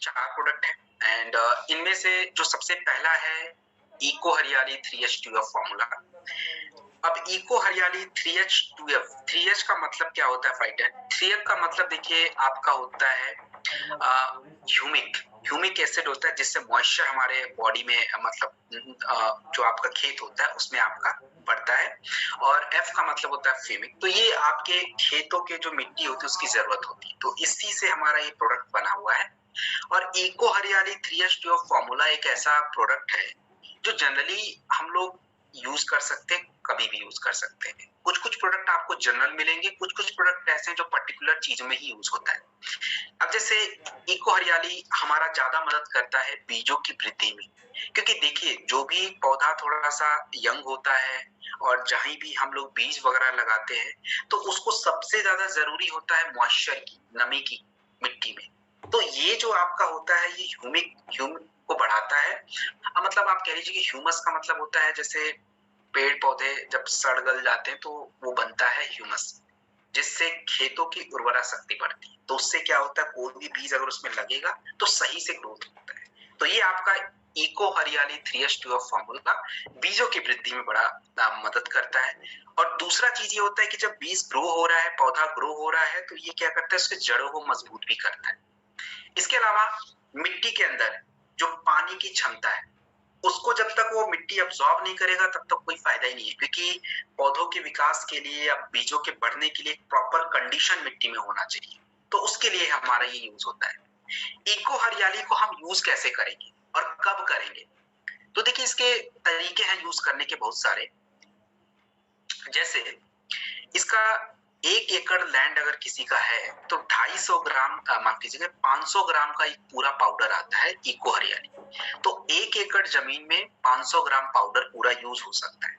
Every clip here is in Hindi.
4 प्रोडक्ट हैं एंड इनमें से जो सबसे पहला है इको हरियाली 3H2F फॉर्मूला। अब इको हरियाली 3H2F, 3H का मतलब क्या होता है फाइटर? 3F का मतलब देखिए आपका होता है ह्यूमिक एसिड होता है जिससे मॉइस्चर हमारे बॉडी में मतलब जो आपका खेत होता है उसमें आपका बढ़ता है, और F का मतलब होता है फ्यूमिक। तो ये आपके खेतों के जो मिट्टी होती है उसकी जरूरत होती है, तो इसी से हमारा ये प्रोडक्ट बना हुआ है। और इको हरियाली 3H2F फॉर्मूला एक ऐसा प्रोडक्ट है जो जनरली हम लोग यूज कर सकते हैं, कभी भी यूज कर सकते हैं। कुछ कुछ प्रोडक्ट आपको जनरल मिलेंगे, कुछ कुछ प्रोडक्ट ऐसे हैं जो पर्टिकुलर चीज में ही यूज होता है। अब जैसे इको हरियाली हमारा ज्यादा मदद करता है बीजों की वृद्धि में, क्योंकि देखिए जो भी पौधा थोड़ा सा यंग होता है और जहां भी हम लोग बीज वगैरह लगाते हैं तो उसको सबसे ज्यादा जरूरी होता है मॉइस्चर की, नमी की मिट्टी में। तो ये जो आपका होता है ये ह्यूमिक को बढ़ाता है। मतलब आप कह लीजिए कि ह्यूमस का मतलब होता है जैसे पेड़ पौधे जब सड़ गल जाते हैं तो वो बनता है ह्यूमस, जिससे खेतों की उर्वरा शक्ति बढ़ती है। तो उससे क्या होता है, कोई भी बीज अगर उसमें लगेगा तो सही से ग्रोथ होता है। तो ये आपका इको हरियाली 3H2F फॉर्मूला बीजों की वृद्धि में बड़ा मदद करता है। और दूसरा चीज ये होता है कि जब बीज ग्रो हो रहा है, पौधा ग्रो हो रहा है, तो ये क्या करता है, उसके जड़ों को मजबूत भी करता है। इसके अलावा मिट्टी के अंदर जो पानी की क्षमता है उसको जब तक वो मिट्टी अब्सॉर्ब नहीं करेगा तब तक कोई फायदा ही नहीं है, क्योंकि पौधों के विकास के लिए या बीजों के बढ़ने के लिए प्रॉपर कंडीशन मिट्टी में होना चाहिए। तो उसके लिए हमारा ये यूज होता है। इको हरियाली को हम यूज कैसे करेंगे और कब करेंगे? तो देखिए इसके तरीके हैं यूज करने के बहुत सारे। जैसे इसका 1 एकड़ लैंड अगर किसी का है तो 250 ग्राम माफ कीजिएगा 500 ग्राम का एक पूरा पाउडर आता है इको हरियाली। तो 1 एकड़ जमीन में 500 ग्राम पाउडर पूरा यूज हो सकता है।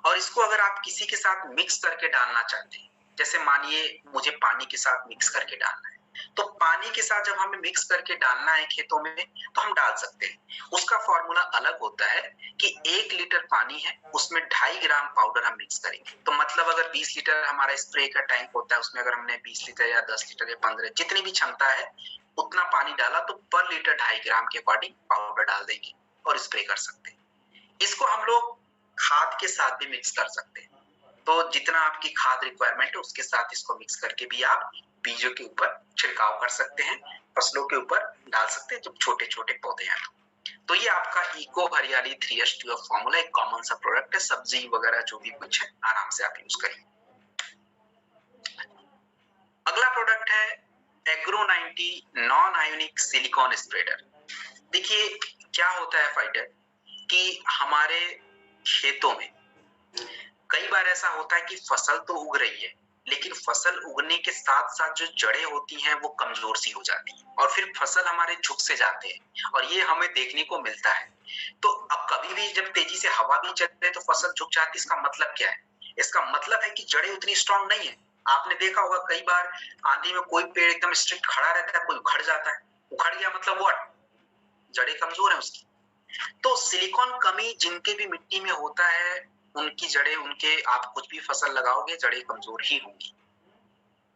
और इसको अगर आप किसी के साथ मिक्स करके डालना चाहते हैं, जैसे मानिए मुझे पानी के साथ मिक्स करके डालना है, तो पानी के साथ जब हमें मिक्स करके डालना है खेतों में तो हम डाल सकते हैं। उसका फॉर्मूला अलग होता है कि 1 लीटर पानी है उसमें 2.5 ग्राम पाउडर हम मिक्स करेंगे। तो मतलब अगर 20 लीटर हमारा स्प्रे का टैंक होता है, उसमें अगर हमने 20 लीटर या 10 लीटर या 15 जितनी भी क्षमता है उतना पानी डाला तो पर लीटर 2.5 ग्राम के अकॉर्डिंग पाउडर डाल देंगे और स्प्रे कर सकते हैं। इसको हम लोग खाद के साथ भी मिक्स कर सकते हैं। तो जितना आपकी खाद रिक्वायरमेंट है उसके साथ इसको मिक्स करके भी आप बीजों के ऊपर छिड़काव कर सकते हैं, फसलों के ऊपर डाल सकते हैं जब छोटे छोटे पौधे हैं। तो ये आपका इको हरियाली 3H2F फॉर्मूला एक कॉमन सा प्रोडक्ट है, सब्जी वगैरह जो भी कुछ है आराम से आप यूज करिए। अगला प्रोडक्ट है agro 90 non ionic silicon spreader. देखिए क्या होता है फाइटर कि हमारे खेतों में कई बार ऐसा होता है कि फसल तो उग रही है लेकिन फसल उगने के साथ साथ जो जड़ें होती हैं वो कमजोर सी हो जाती है और फिर फसल हमारे झुक से जाते हैं और ये हमें देखने को मिलता है। तो अब कभी भी जब तेजी से हवा भी चलती है तो फसल झुक जाती है, इसका मतलब क्या है? इसका मतलब है कि जड़ें उतनी स्ट्रांग नहीं है। आपने देखा होगा कई बार आंधी में कोई पेड़ एकदम स्ट्रिक्ट खड़ा रहता है, कोई उखड़ जाता है। उखड़ गया मतलब वो जड़ें कमजोर है उसकी। तो सिलिकॉन कमी जिनके भी मिट्टी में होता है उनकी जड़ें, उनके आप कुछ भी फसल लगाओगे जड़ें कमजोर ही होंगी।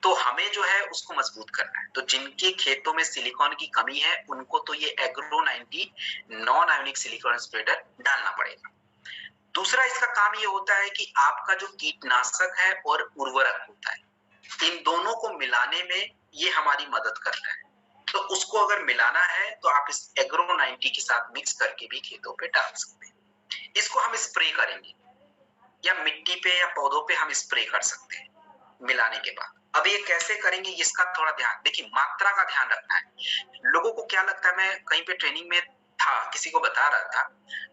तो हमें जो है उसको मजबूत करना है। तो जिनके खेतों में सिलिकॉन की कमी है उनको तो ये agro 90 non ionic silicon spreader डालना पड़ेगा। दूसरा इसका काम ये होता है कि आपका जो कीटनाशक है और उर्वरक होता है इन दोनों को मिलाने में ये हमारी मदद करता है। तो उसको अगर मिलाना है तो आप इस एग्रो 90 के साथ मिक्स करके भी खेतों पे डाल सकते हैं। इसको हम स्प्रे करेंगे या मिट्टी पे या पौधों पे हम स्प्रे कर सकते हैं मिलाने के बाद। अब ये कैसे करेंगे इसका थोड़ा ध्यान देखिए, मात्रा का ध्यान रखना है। लोगों को क्या लगता है, मैं कहीं पे ट्रेनिंग में था किसी को बता रहा था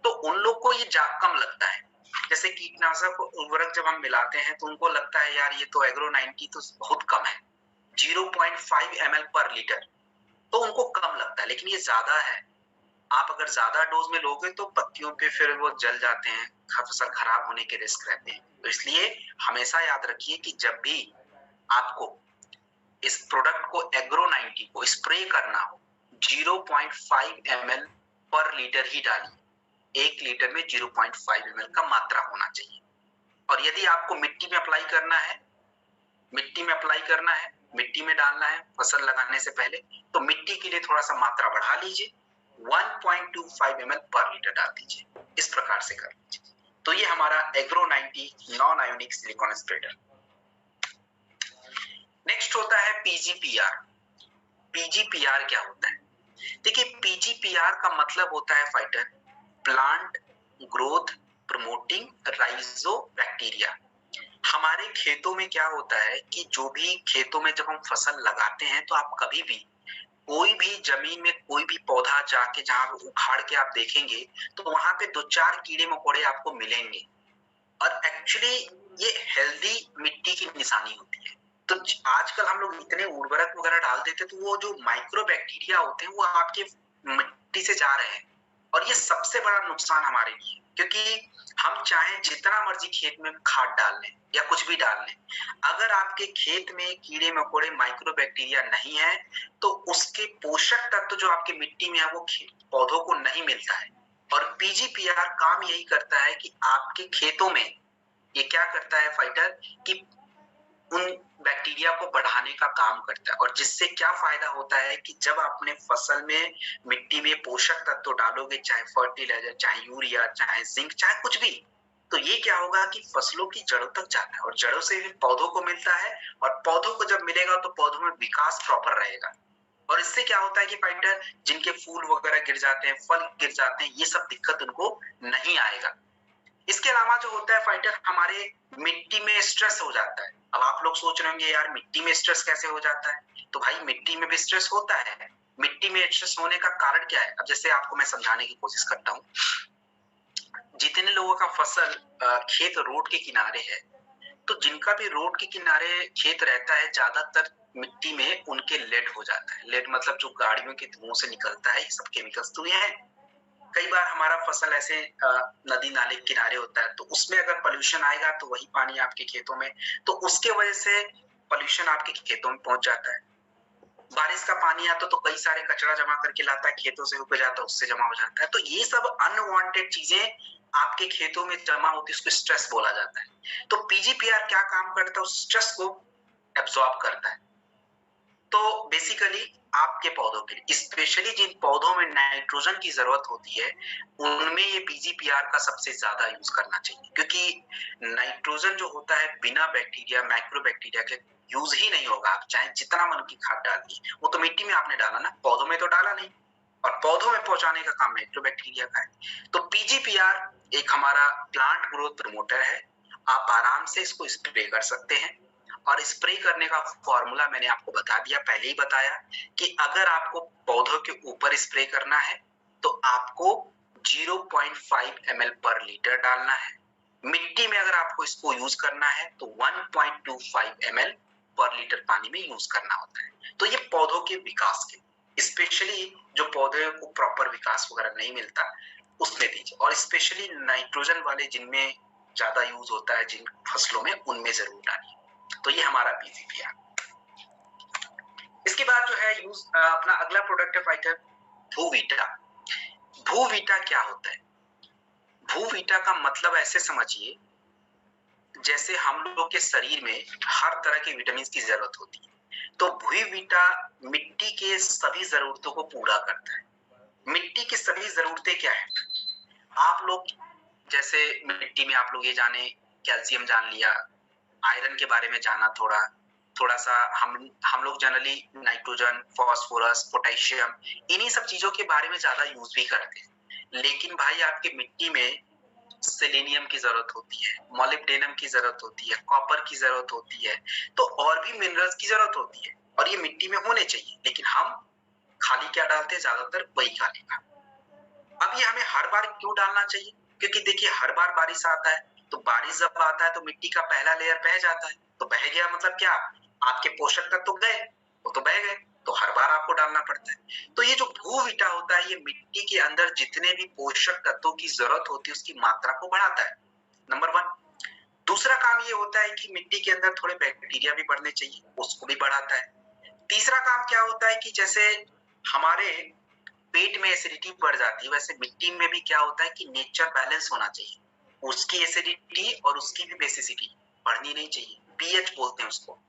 तो उन लोग को ये कम लगता है। जैसे कीटनाशक उर्वरक जब हम मिलाते हैं तो उनको लगता है यार ये तो एग्रो 90 तो बहुत कम है, 0.5 ml पर लीटर, तो उनको कम लगता है लेकिन ये ज्यादा है। आप अगर ज्यादा डोज में लोगे तो पत्तियों पे फिर वो जल जाते हैं, फसल खराब होने के रिस्क रहते हैं। तो इसलिए हमेशा याद रखिए कि जब भी आपको इस प्रोडक्ट को एग्रो 90 को स्प्रे करना हो 0.5 ml पर लीटर ही डालिए। 1 लीटर में 0.5 ml का मात्रा होना चाहिए। और यदि आपको मिट्टी में अप्लाई करना है मिट्टी में अप्लाई करना है, मिट्टी में डालना है फसल लगाने से पहले, तो मिट्टी के लिए थोड़ा सा मात्रा बढ़ा लीजिए, 1.25 ml पर लीटर डाल दीजिए, इस प्रकार से कर लीजिए। तो ये हमारा agro 90 non ionic silicon spreader. Next होता है पीजीपीआर। पीजीपीआर क्या होता है? देखिए, पीजीपीआर का मतलब होता है fighter plant growth promoting rhizobacteria. हमारे खेतों में क्या होता है कि जो भी खेतों में जब हम फसल लगाते हैं तो आप कभी भी कोई भी जमीन में कोई भी पौधा जाके जहां उखाड़ के आप देखेंगे तो वहां पे 2-4 कीड़े मकोड़े आपको मिलेंगे, और एक्चुअली ये हेल्दी मिट्टी की निशानी होती है। तो आजकल हम लोग इतने उर्वरक वगैरह डाल देते तो वो जो माइक्रो बैक्टीरिया होते हैं वो आपके मिट्टी से जा रहे हैं, और ये सबसे बड़ा नुकसान हमारे लिए, क्योंकि हम चाहे जितना मर्जी खेत में खाद डाल लें या कुछ भी डाल लें, अगर आपके खेत में कीड़े मकोड़े माइक्रो बैक्टीरिया नहीं है तो उसके पोषक तत्व जो आपके मिट्टी में है वो पौधों को नहीं मिलता है। और पीजीपीआर काम यही करता है कि आपके खेतों में ये क्या करता है फाइटर कि उन बैक्टीरिया को बढ़ाने का काम करता है, और जिससे क्या फायदा होता है कि जब आपने फसल में मिट्टी में पोषक तत्व डालोगे, चाहे फर्टिलाइजर, चाहे यूरिया, चाहे जिंक, चाहे कुछ भी, तो ये क्या होगा कि फसलों की जड़ों तक जाता है और जड़ों से भी पौधों को मिलता है, और पौधों को जब मिलेगा तो पौधों में विकास प्रॉपर रहेगा। और इससे क्या होता है कि फाइटर जिनके फूल वगैरह गिर जाते हैं, फल गिर जाते हैं, ये सब दिक्कत उनको नहीं आएगा। इसके अलावा जो होता है फाइटर, हमारे मिट्टी में स्ट्रेस हो जाता है। अब आप लोग सोच रहे होंगे यार मिट्टी में स्ट्रेस कैसे हो जाता है? तो भाई मिट्टी में भी स्ट्रेस होता है। मिट्टी में स्ट्रेस होने का कारण क्या है? अब जैसे आपको मैं समझाने की कोशिश करता हूँ, जितने लोगों का फसल खेत रोड के किनारे है, तो जिनका भी रोड के किनारे खेत रहता है, ज्यादातर मिट्टी में उनके लेड हो जाता है। लेड मतलब जो गाड़ियों के धुओं से निकलता है, ये सब केमिकल्स तो ये हैं। कई बार हमारा फसल ऐसे नदी नाले के किनारे होता है, तो उसमें अगर पोल्यूशन आएगा तो वही पानी आपके खेतों में, तो उसके वजह से पोल्यूशन आपके खेतों में पहुंच जाता है। बारिश का पानी आता तो कई सारे कचरा जमा करके लाता है, खेतों से होकर जाता है, उससे जमा हो जाता है। तो ये सब अनवांटेड चीजें आपके खेतों में जमा होती है, उसको स्ट्रेस बोला जाता है। तो पीजीपीआर क्या काम करता है? उस स्ट्रेस को एब्जॉर्ब करता है। तो बेसिकली आपके पौधों के लिए, स्पेशली जिन पौधों में नाइट्रोजन की जरूरत होती है, उनमें ये पीजीपीआर का सबसे ज्यादा यूज करना चाहिए, क्योंकि नाइट्रोजन जो होता है बिना बैक्टीरिया माइक्रो बैक्टीरिया के यूज ही नहीं होगा। आप चाहे जितना मन की खाद डालिए, वो तो मिट्टी में आपने डाला ना, पौधों में तो डाला नहीं, और पौधों में पहुंचाने का काम माइक्रो बैक्टीरिया का है। तो पीजीपीआर एक हमारा प्लांट ग्रोथ प्रमोटर है। आप आराम से इसको स्प्रे कर सकते हैं, और स्प्रे करने का फॉर्मूला मैंने आपको बता दिया, पहले ही बताया कि अगर आपको पौधों के ऊपर स्प्रे करना है तो आपको 0.5 ml पर लीटर डालना है। मिट्टी में अगर आपको इसको यूज करना है तो 1.25 ml पर लीटर पानी में यूज करना होता है। तो ये पौधों के विकास के, स्पेशली जो पौधे को प्रॉपर विकास वगैरह नहीं मिलता उसमें दीजिए, और स्पेशली नाइट्रोजन वाले जिनमें ज्यादा यूज होता है जिन फसलों में, उनमें जरूर डालिए। तो ये हमारा पीजीपीआर। इसके बाद जो है यूज अपना अगला प्रोडक्ट है फाइटर भूवीटा। भूवीटा क्या होता है? भूवीटा का मतलब ऐसे समझिए जैसे हम लोग के शरीर में हर तरह के विटामिन की जरूरत होती है, तो भूवीटा मिट्टी के सभी जरूरतों को पूरा करता है। मिट्टी की सभी जरूरतें क्या है? आप लोग जैसे मिट्टी में आप लोग ये जाने, कैल्शियम जान लिया, आयरन के बारे में जाना, थोड़ा सा हम लोग जनरली नाइट्रोजन, फास्फोरस, पोटेशियम, इन्हीं सब चीजों के बारे में ज्यादा यूज भी करते हैं। लेकिन भाई आपकी मिट्टी में सेलेनियम की जरूरत होती है, मोलिब्डेनम की जरूरत होती है, कॉपर की जरूरत होती है, तो और भी मिनरल्स की जरूरत होती है, और ये मिट्टी में होने चाहिए। लेकिन हम खाली क्या डालते हैं? ज्यादातर वही खाली का। अब ये हमें हर बार क्यों डालना चाहिए? क्योंकि देखिए हर बार बारिश आता है, तो बारिश जब आता है तो मिट्टी का पहला लेयर बह जाता है, तो बह गया मतलब क्या? आपके पोषक तत्व तो गए, वो तो बह गए, तो हर बार आपको डालना पड़ता है। तो ये जो भूवीटा होता है, ये मिट्टी के अंदर जितने भी पोषक तत्वों की जरूरत होती है उसकी मात्रा को बढ़ाता है, नंबर 1। दूसरा काम ये होता है कि मिट्टी के अंदर थोड़े बैक्टीरिया भी बढ़ने चाहिए, उसको भी बढ़ाता है। तीसरा काम क्या होता है कि जैसे हमारे पेट में एसिडिटी बढ़ जाती है, वैसे मिट्टी में भी क्या होता है कि नेचर बैलेंस होना चाहिए। उसकी एसिडिटी और उसकी भी बेसिसिटी बढ़नी नहीं चाहिए, पीएच बोलते हैं उसको।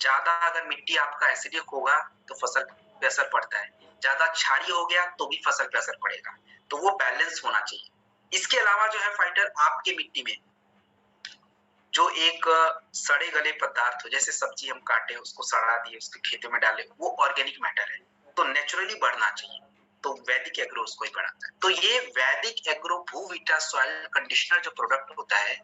ज्यादा अगर मिट्टी आपका एसिडिक होगा तो फसल पे असर पड़ता है, ज्यादा क्षारीय हो गया तो भी फसल पे असर पड़ेगा, तो वो बैलेंस होना चाहिए। इसके अलावा जो है फाइटर, आपके मिट्टी में जो एक सड़े गले पदार्थ हो, जैसे सब्जी हम काटे उसको सड़ा दिए उसके खेतों में डाले, वो ऑर्गेनिक मैटर है तो नेचुरली बढ़ना चाहिए, तो वैदिक एग्रो उसको ही बढ़ाता है। तो ये वैदिक एग्रो भूविटा सॉइल कंडीशनर जो प्रोडक्ट होता है,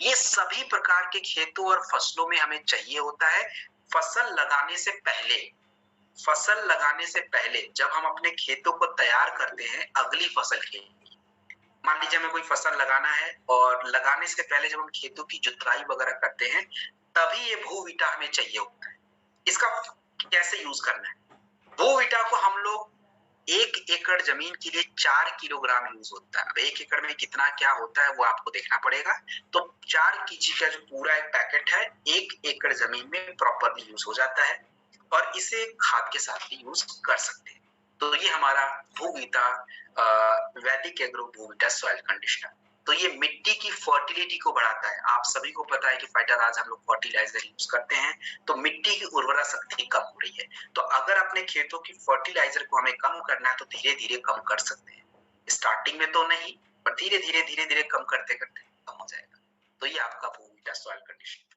ये सभी प्रकार के खेतों और फसलों में हमें चाहिए होता है। फसल लगाने से पहले, फसल लगाने से पहले जब हम अपने खेतों को तैयार करते हैं अगली फसल के लिए, मान लीजिए हमें कोई फसल लगाना है और लगाने से पहले जब हम खेतों की जुताई वगैरह करते हैं तभी ये भूविटा हमें चाहिए होता है। इसका कैसे यूज करना है? भूविटा को हम लोग 1 एकड़ जमीन के लिए 4 किलोग्राम यूज होता है। अब 1 एकड़ में कितना क्या होता है वो आपको देखना पड़ेगा। तो 4 केजी का जो पूरा एक पैकेट है 1 एकड़ जमीन में प्रॉपरली यूज हो जाता है और इसे खाद के साथ भी यूज कर सकते हैं। तो ये हमारा भूविटा वैदिक एग्रो भूविटा सॉइल कंडीशनर। तो ये मिट्टी की फर्टिलिटी को बढ़ाता है। आप सभी को पता है कि फाइटर आज हम लोग फर्टिलाइजर यूज करते हैं तो मिट्टी की उर्वरा शक्ति कम हो रही है। तो अगर अपने खेतों की फर्टिलाइजर को हमें कम करना है तो धीरे धीरे कम कर सकते हैं। स्टार्टिंग में तो नहीं, पर धीरे धीरे कम करते करते कम हो जाएगा। तो ये आपका भूविटा सॉइल कंडीशनर।